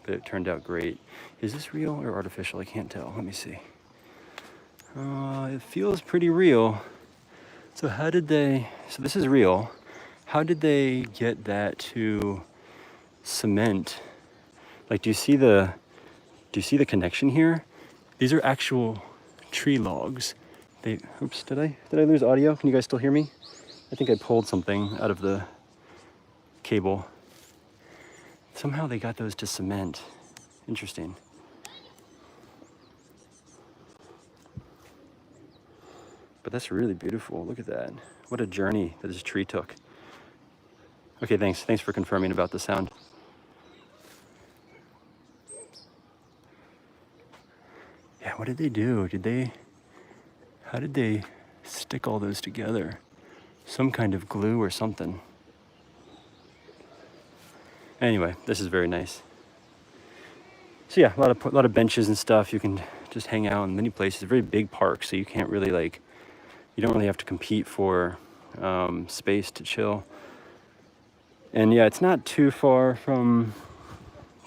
But it turned out great. Is this real or artificial? I can't tell. Let me see. It feels pretty real. So so this is real. How did they get that to cement? Like, do you see the connection here? These are actual tree logs. Oops, did I lose audio? Can you guys still hear me? I think I pulled something out of the cable. Somehow they got those to cement. Interesting. But that's really beautiful. Look at that. What a journey that this tree took. Okay, thanks. Thanks for confirming about the sound. Yeah, what did they do? How did they stick all those together? Some kind of glue or something. Anyway, this is very nice. So yeah, a lot of benches and stuff. You can just hang out in many places. A very big park, so you can't really you don't really have to compete for space to chill. And yeah, it's not too far from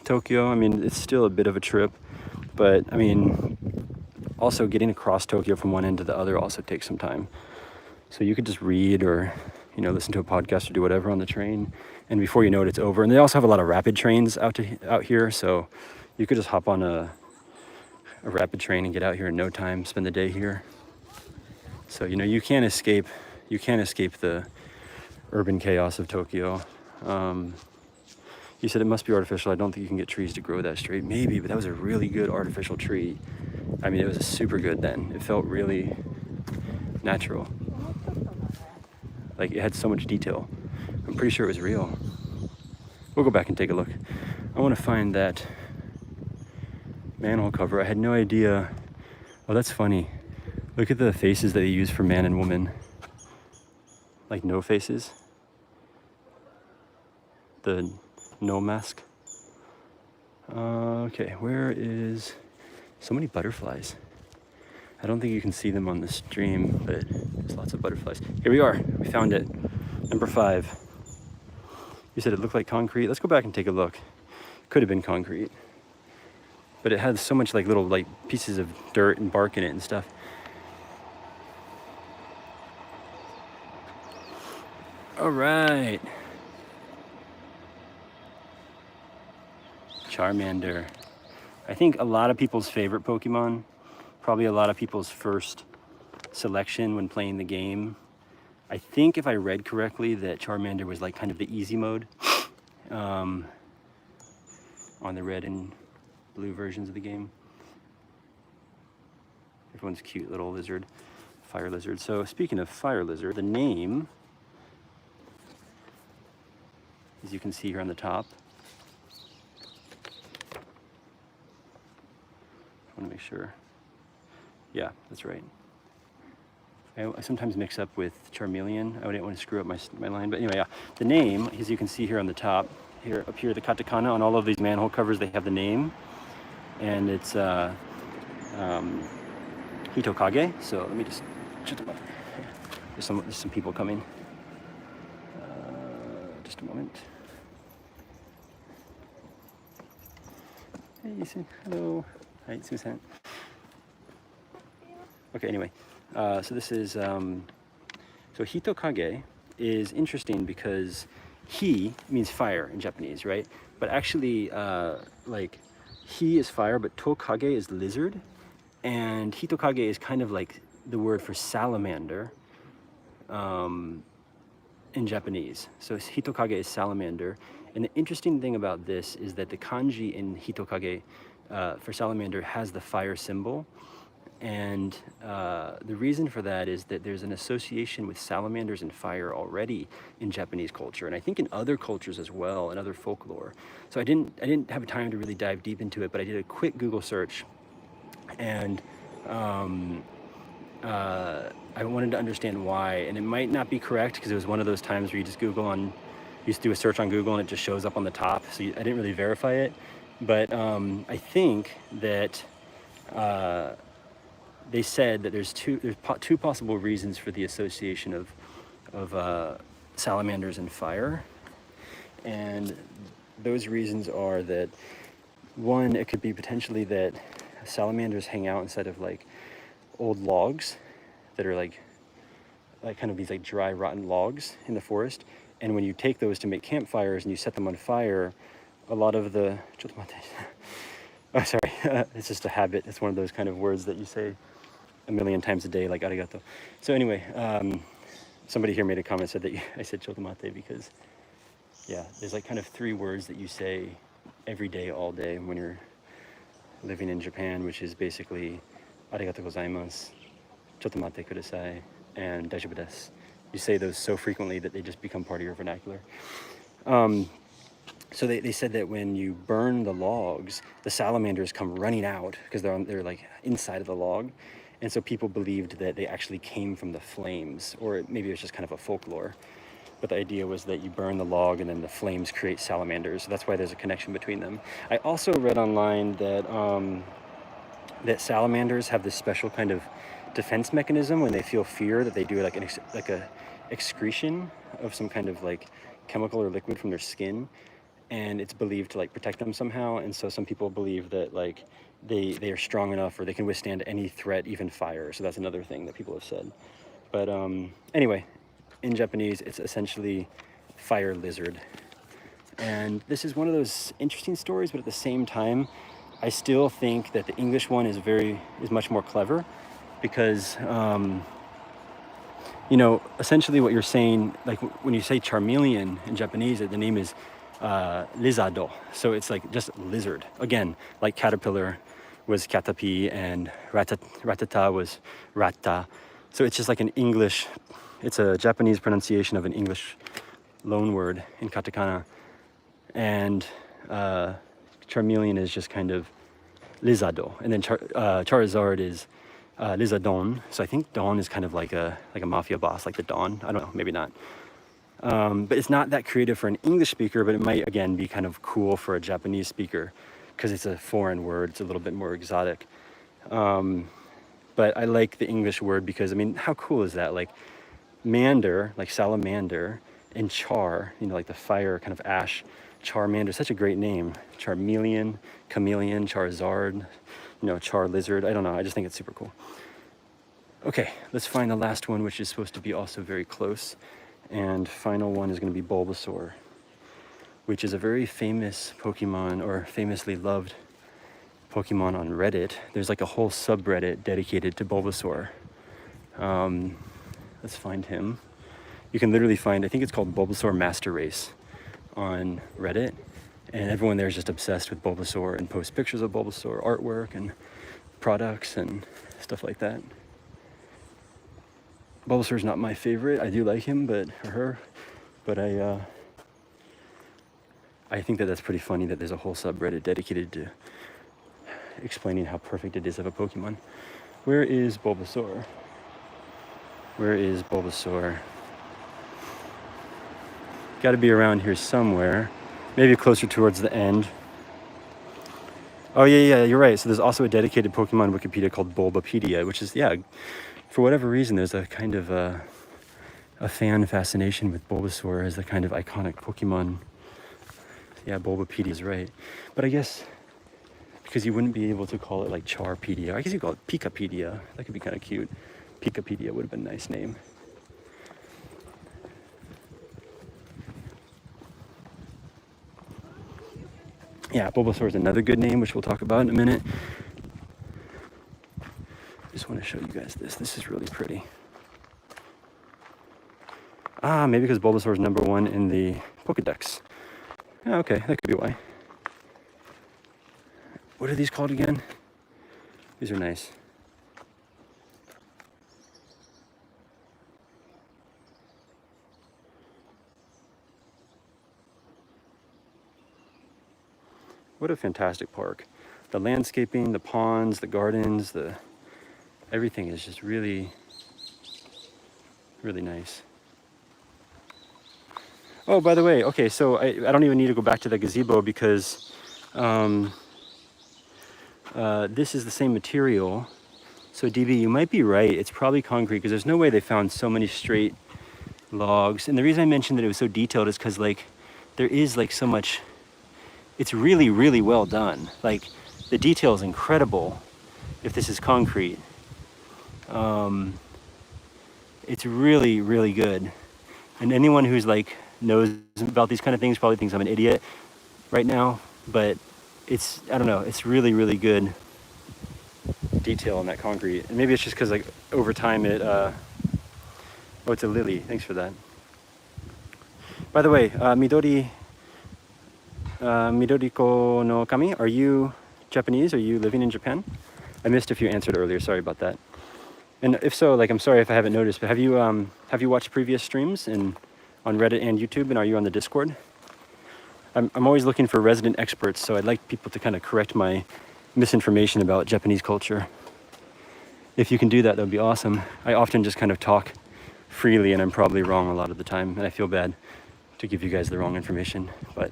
Tokyo. I mean, it's still a bit of a trip, but I mean, also getting across Tokyo from one end to the other also takes some time. So you could just read or, listen to a podcast or do whatever on the train, and before you know it, it's over. And they also have a lot of rapid trains out here, so you could just hop on a rapid train and get out here in no time, spend the day here. So you can't escape the urban chaos of Tokyo. You said it must be artificial. I don't think you can get trees to grow that straight. Maybe, but that was a really good artificial tree. I mean, it was super good then. It felt really natural. Like, it had so much detail. I'm pretty sure it was real. We'll go back and take a look. I want to find that manhole cover. I had no idea. Oh, that's funny. Look at the faces that they use for man and woman. Like no faces. The no mask. Okay, where is... So many butterflies. I don't think you can see them on the stream, but there's lots of butterflies. Here we are. We found it. Number 5. You said it looked like concrete. Let's go back and take a look. Could have been concrete. But it had so much little pieces of dirt and bark in it and stuff. All right. Charmander. I think a lot of people's favorite Pokemon, probably a lot of people's first selection when playing the game. I think if I read correctly that Charmander was kind of the easy mode on the red and blue versions of the game. Everyone's cute little lizard, fire lizard. So speaking of fire lizard, the name, as you can see here on the top, I want to make sure. Yeah, that's right. I sometimes mix up with Charmeleon. I didn't want to screw up my line, but anyway, yeah. The name, as you can see here on the top, up here, the katakana, on all of these manhole covers, they have the name, and it's Hitokage. So let me just shut them up. There's some people coming. Just a moment. Hey, hello. Hi, Susan. Okay, anyway, so this is, so Hitokage is interesting because he means fire in Japanese, right? But actually, he is fire, but Tokage is lizard, and Hitokage is kind of like the word for salamander in Japanese. So Hitokage is salamander, and the interesting thing about this is that the kanji in Hitokage for salamander has the fire symbol. And the reason for that is that there's an association with salamanders and fire already in Japanese culture, and I think in other cultures as well, and other folklore. So I didn't have time to really dive deep into it, but I did a quick Google search, and I wanted to understand why. And it might not be correct because it was one of those times where you just do a search on Google and it just shows up on the top. So I didn't really verify it, but I think that. They said that there's two possible reasons for the association of salamanders and fire, and those reasons are that, one, it could be potentially that salamanders hang out inside of old logs that are like kind of these dry, rotten logs in the forest, and when you take those to make campfires and you set them on fire, a lot of the oh, sorry, it's just a habit. It's one of those kind of words that you say a million times a day, like arigato. So anyway, somebody here made a comment, said that I said chotomate because, yeah, there's like kind of 3 words that you say every day, all day when you're living in Japan, which is basically arigato gozaimasu, chotomate kudasai, and daijoubu desu. You say those so frequently that they just become part of your vernacular. So they said that when you burn the logs, the salamanders come running out because they're like inside of the log. And so people believed that they actually came from the flames, or maybe it was just kind of a folklore. But the idea was that you burn the log and then the flames create salamanders. So that's why there's a connection between them. I also read online that that salamanders have this special kind of defense mechanism when they feel fear, that they do like a excretion of some kind of like chemical or liquid from their skin, and it's believed to like protect them somehow. And so some people believe that like they are strong enough, or they can withstand any threat, even fire. So that's another thing that people have said. But anyway, in Japanese, it's essentially fire lizard. And this is one of those interesting stories, but at the same time, I still think that the English one is much more clever, because you know, essentially what you're saying, like when you say charmeleon in Japanese, the name is lizardo. So it's like just lizard. Again, like caterpillar was katapi and ratata was ratta. So it's just like an English, it's a Japanese pronunciation of an English loan word in katakana. And charmeleon is just kind of lizardo. And then Charizard is Lizardon. So I think Don is kind of like a mafia boss, like the Don. I don't know, maybe not. But it's not that creative for an English speaker, but it might, again, be kind of cool for a Japanese speaker because it's a foreign word. It's a little bit more exotic. But I like the English word because, I mean, how cool is that? Like mander, like salamander, and char, you know, like the fire kind of ash. Charmander, such a great name. Charmeleon, chameleon, Charizard, you know, char lizard. I don't know, I just think it's super cool. Okay, let's find the last one, which is supposed to be also very close. And final one is going to be Bulbasaur, which is a very famous Pokemon, or famously loved Pokemon on Reddit. There's like a whole subreddit dedicated to Bulbasaur. Let's find him. You can literally find, I think it's called Bulbasaur Master Race on Reddit. And everyone there is just obsessed with Bulbasaur and posts pictures of Bulbasaur, artwork and products and stuff like that. Bulbasaur's not my favorite. I do like him, or her, but I think that that's pretty funny that there's a whole subreddit dedicated to explaining how perfect it is of a Pokemon. Where is Bulbasaur? Where is Bulbasaur? Got to be around here somewhere. Maybe closer towards the end. Oh yeah, you're right. So there's also a dedicated Pokemon Wikipedia called Bulbapedia, which is, yeah, for whatever reason, there's a kind of a fan fascination with Bulbasaur as the kind of iconic Pokemon. Yeah, Bulbapedia is right. But I guess because you wouldn't be able to call it like Charpedia. I guess you call it Pikapedia. That could be kind of cute. Pikapedia would have been a nice name. Yeah, Bulbasaur is another good name, which we'll talk about in a minute. Just want to show you guys this. This is really pretty. Maybe because Bulbasaur is number 1 in the Pokedex. Oh, okay, that could be why. What are these called again? These are nice. What a fantastic park. The landscaping, the ponds, the gardens, everything is just really, really nice. Oh, by the way, okay, so I don't even need to go back to the gazebo because this is the same material. So DB, you might be right. It's probably concrete because there's no way they found so many straight logs. And the reason I mentioned that it was so detailed is because like there is like so much. It's really, really well done. Like the detail is incredible. If this is concrete, it's really, really good. And anyone who's like knows about these kind of things probably thinks I'm an idiot right now. But I don't know. It's really, really good. detail on that concrete. And maybe it's just because like over time it, oh, it's a lily. Thanks for that. By the way, Midoriko no Kami, are you Japanese? Are you living in Japan? I missed if you answered earlier. Sorry about that. And if so, like, I'm sorry if I haven't noticed, but have you watched previous streams on Reddit and YouTube, and are you on the Discord? I'm always looking for resident experts, so I'd like people to kind of correct my misinformation about Japanese culture. If you can do that, that would be awesome. I often just kind of talk freely, and I'm probably wrong a lot of the time, and I feel bad to give you guys the wrong information, but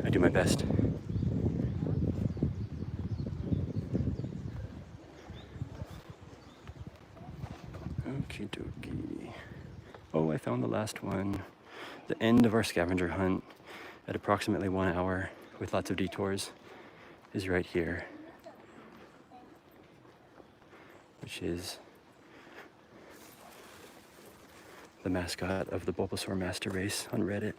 I do my best. Okie dokie. Oh, I found the last one. The end of our scavenger hunt at approximately 1 hour with lots of detours is right here, which is the mascot of the Bulbasaur Master Race on Reddit.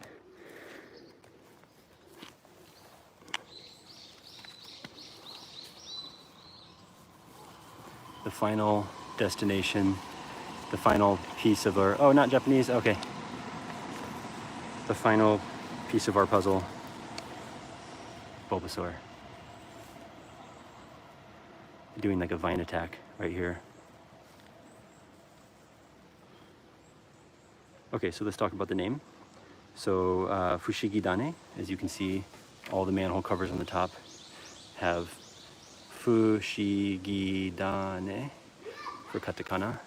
The final destination, the final piece of our, oh, not Japanese, okay. The final piece of our puzzle, Bulbasaur. Doing like a vine attack right here. Okay, so let's talk about the name. So Fushigi Dane, as you can see, all the manhole covers on the top have Fushigi Dane for katakana.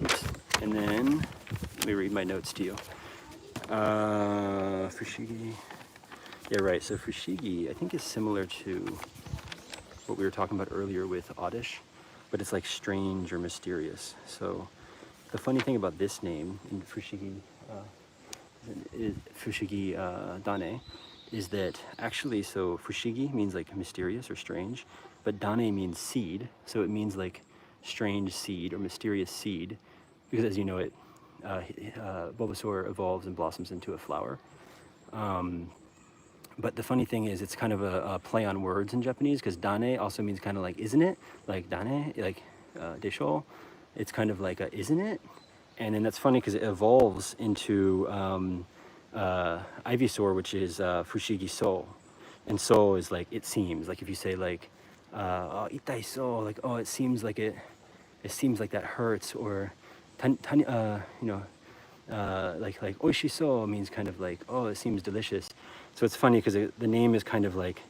Oops. And then, let me read my notes to you. Fushigi, yeah, right, so Fushigi, I think is similar to what we were talking about earlier with Oddish, but it's like strange or mysterious. So the funny thing about this name in Fushigi Dane is that actually, so Fushigi means like mysterious or strange, but Dane means seed, so it means like strange seed or mysterious seed, because as you know, it Bulbasaur evolves and blossoms into a flower. But the funny thing is, it's kind of a play on words in Japanese, because Dane also means kind of like, isn't it? Like Dane, like desho. It's kind of like a, isn't it? And then that's funny because it evolves into Ivysaur, which is Fushigi So. And so is like, it seems. Like if you say like, oh, itai so, like, oh, it seems like that hurts, or like oishiso means kind of like, oh, it seems delicious. So it's funny because the name is kind of like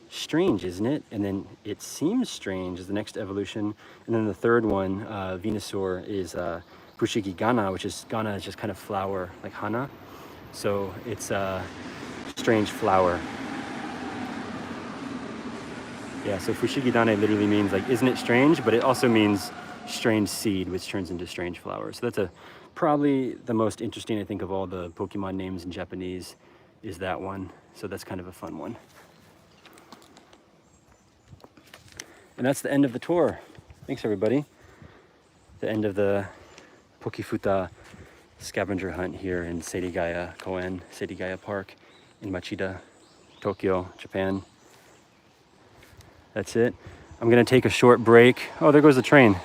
strange, isn't it? And then it seems strange is the next evolution. And then the third one, Venusaur, is Fushigi Gana, which is, Gana is just kind of flower, like hana. So it's a strange flower. Yeah, so Fushigi Dane literally means like, isn't it strange? But it also means strange seed, which turns into strange flower. So that's probably the most interesting, I think, of all the Pokemon names in Japanese is that one. So that's kind of a fun one. And that's the end of the tour. Thanks, everybody. The end of the Pokefuta scavenger hunt here in Serigaya Koen, Serigaya Park in Machida, Tokyo, Japan. That's it. I'm gonna take a short break. Oh, there goes the train.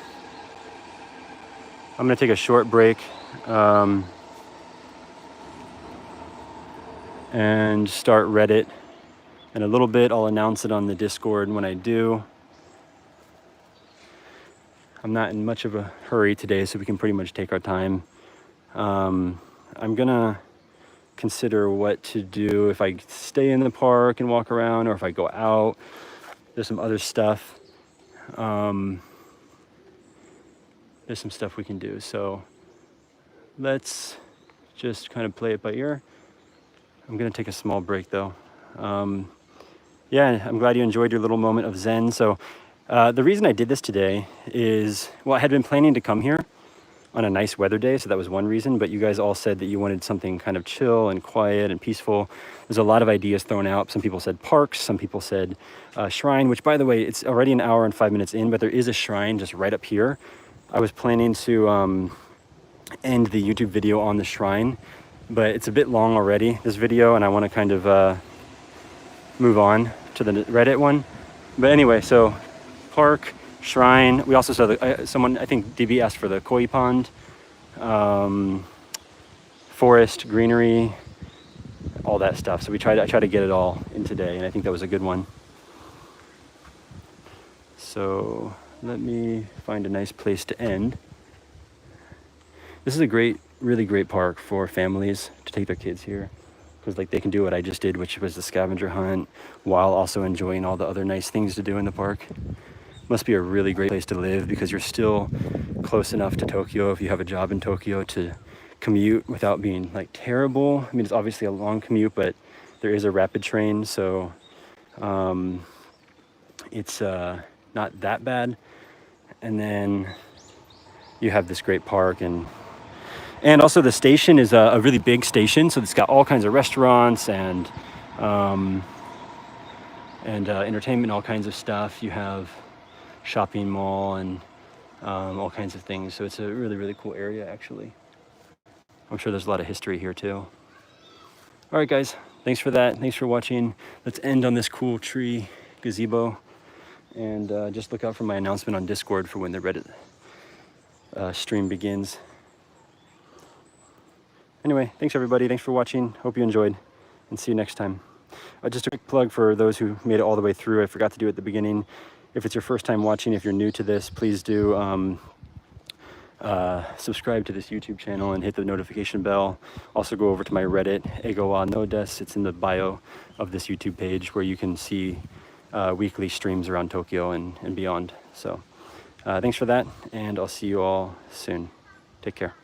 I'm gonna take a short break and start Reddit. In a little bit, I'll announce it on the Discord when I do. I'm not in much of a hurry today, so we can pretty much take our time. I'm gonna consider what to do, if I stay in the park and walk around, or if I go out. There's some other stuff. There's some stuff we can do. So let's just kind of play it by ear. I'm gonna take a small break though. Yeah, I'm glad you enjoyed your little moment of Zen. So the reason I did this today is, well, I had been planning to come here on a nice weather day, so that was one reason, but you guys all said that you wanted something kind of chill and quiet and peaceful. There's a lot of ideas thrown out. Some people said parks, some people said shrine, which, by the way, it's already an hour and 5 minutes in, but there is a shrine just right up here. I was planning to end the YouTube video on the shrine, but it's a bit long already, this video, and I want to kind of move on to the Reddit one. But anyway, so park, shrine. We also saw someone, I think DB asked for the koi pond, forest, greenery, all that stuff. So I tried to get it all in today, and I think that was a good one. So let me find a nice place to end. This is a really great park for families to take their kids here, because like they can do what I just did, which was the scavenger hunt, while also enjoying all the other nice things to do in the park. Must be a really great place to live, because you're still close enough to Tokyo if you have a job in Tokyo to commute without being like terrible. I mean, it's obviously a long commute, but there is a rapid train, so it's not that bad. And then you have this great park, and also the station is a really big station, so it's got all kinds of restaurants and entertainment, all kinds of stuff. You have shopping mall and all kinds of things. So it's a really, really cool area, actually. I'm sure there's a lot of history here too. All right, guys, thanks for that. Thanks for watching. Let's end on this cool tree gazebo, and just look out for my announcement on Discord for when the Reddit stream begins. Anyway, thanks everybody. Thanks for watching. Hope you enjoyed, and see you next time. Just a quick plug for those who made it all the way through. I forgot to do it at the beginning. If it's your first time watching, if you're new to this, please do subscribe to this YouTube channel and hit the notification bell. Also go over to my Reddit, Ego wa no desu. It's in the bio of this YouTube page, where you can see weekly streams around Tokyo and beyond. So thanks for that, and I'll see you all soon. Take care.